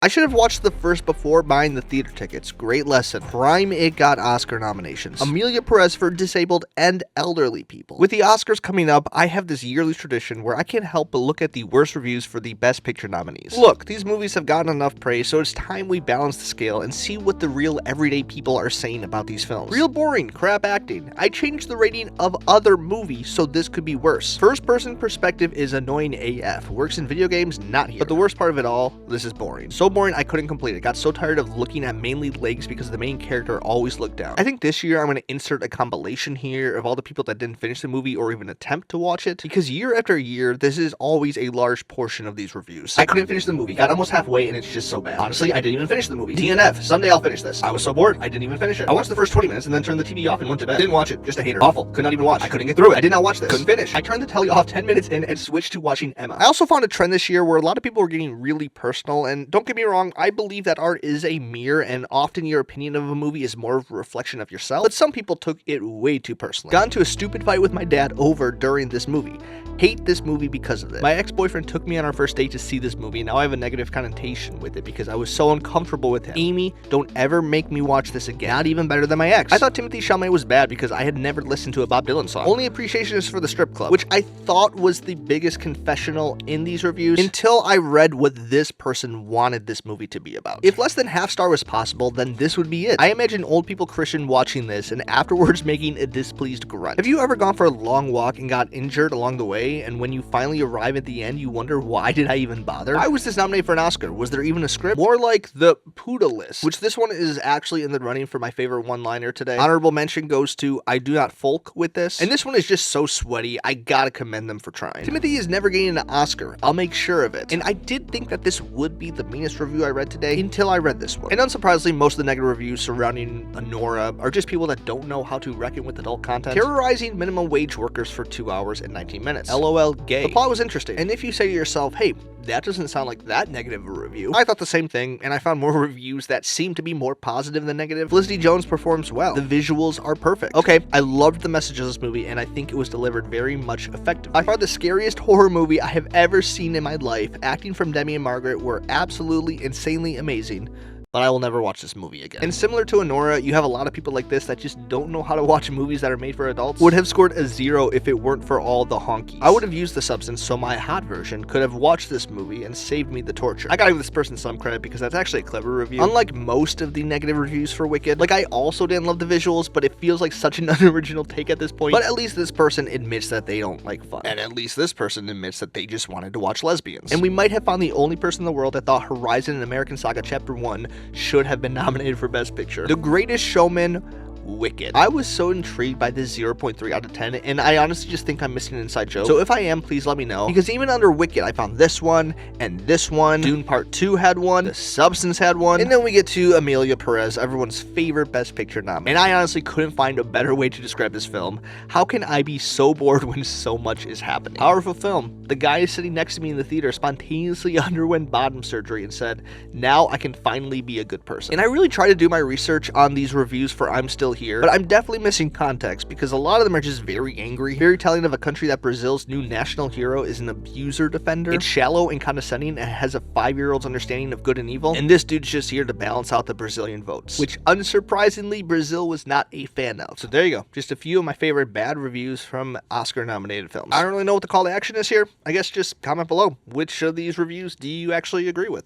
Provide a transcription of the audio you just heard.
I should have watched the first before buying the theater tickets. Great lesson. Prime it got Oscar nominations. Amelia Perez for disabled and elderly people. With the Oscars coming up, I have this yearly tradition where I can't help but look at the worst reviews for the Best Picture nominees. Look, these movies have gotten enough praise, so it's time we balance the scale and see what the real everyday people are saying about these films. Real boring, crap acting. I changed the rating of other movies, so this could be worse. First person perspective is annoying AF. Works in video games, not here. But the worst part of it all, this is boring. So boring I couldn't complete it. Got so tired of looking at mainly legs because the main character always looked down. I think this year I'm going to insert a compilation here of all the people that didn't finish the movie or even attempt to watch it, because year after year this is always a large portion of these reviews. I couldn't finish the movie, got almost halfway and it's just so bad. Honestly, I didn't even finish the movie. DNF, someday I'll finish this. I was so bored, I didn't even finish it. I watched the first 20 minutes and then turned the TV off and went to bed. Didn't watch it, just a hater. Awful, could not even watch. I couldn't get through it. I did not watch this. Couldn't finish. I turned the telly off 10 minutes in and switched to watching Emma. I also found a trend this year where a lot of people were getting really personal, and don't get me wrong, I believe that art is a mirror and often your opinion of a movie is more of a reflection of yourself, but some people took it way too personally. Got into a stupid fight with my dad over during this movie. Hate this movie because of it. My ex-boyfriend took me on our first date to see this movie, and now I have a negative connotation with it because I was so uncomfortable with him. Amy, don't ever make me watch this again. Not even better than my ex. I thought Timothée Chalamet was bad because I had never listened to a Bob Dylan song. Only appreciation is for the strip club, which I thought was the biggest confessional in these reviews until I read what this person wanted this movie to be about. If less than half star was possible, then this would be it. I imagine old people Christian watching this and afterwards making a displeased grunt. Have you ever gone for a long walk and got injured along the way, and when you finally arrive at the end, you wonder, why did I even bother? Why was this nominated for an Oscar? Was there even a script? More like the Puda list, which this one is actually in the running for my favorite one-liner today. Honorable mention goes to I Do Not Folk with this, and this one is just so sweaty, I gotta commend them for trying. Timothy is never getting an Oscar, I'll make sure of it. And I did think that this would be the meanest review I read today until I read this one. And unsurprisingly, most of the negative reviews surrounding Anora are just people that don't know how to reckon with adult content, terrorizing minimum wage workers for 2 hours and 19 minutes. LOL gay. The plot was interesting, and if you say to yourself, hey, that doesn't sound like that negative a review, I thought the same thing, and I found more reviews that seem to be more positive than negative. Felicity Jones performs well. The visuals are perfect. Okay, I loved the message of this movie, and I think it was delivered very much effectively. By far the scariest horror movie I have ever seen in my life. Acting from Demi and Margaret were absolutely insanely amazing, but I will never watch this movie again. And similar to Anora, you have a lot of people like this that just don't know how to watch movies that are made for adults. Would have scored a 0 if it weren't for all the honkies. I would have used the substance so my hot version could have watched this movie and saved me the torture. I gotta give this person some credit because that's actually a clever review. Unlike most of the negative reviews for Wicked, like I also didn't love the visuals, but it feels like such an unoriginal take at this point. But at least this person admits that they don't like fun. And at least this person admits that they just wanted to watch lesbians. And we might have found the only person in the world that thought Horizon and American Saga Chapter 1 should have been nominated for Best Picture. The Greatest Showman, Wicked. I was so intrigued by this 0.3 out of 10, and I honestly just think I'm missing an inside joke. So if I am, please let me know, because even under Wicked, I found this one, and this one, Dune Part 2 had one, The Substance had one, and then we get to Amelia Perez, everyone's favorite Best Picture nominee. And I honestly couldn't find a better way to describe this film. How can I be so bored when so much is happening? Powerful film. The guy sitting next to me in the theater spontaneously underwent bottom surgery and said, now I can finally be a good person. And I really try to do my research on these reviews for I'm Still Here, but I'm definitely missing context because a lot of them are just very angry, very telling of a country that Brazil's new national hero is an abuser defender. It's shallow and condescending and has a 5-year-old's understanding of good and evil, and this dude's just here to balance out the Brazilian votes, which unsurprisingly Brazil was not a fan of. So there you go, just a few of my favorite bad reviews from Oscar nominated films. I don't really know what the call to action is here. I guess just comment below, which of these reviews do you actually agree with?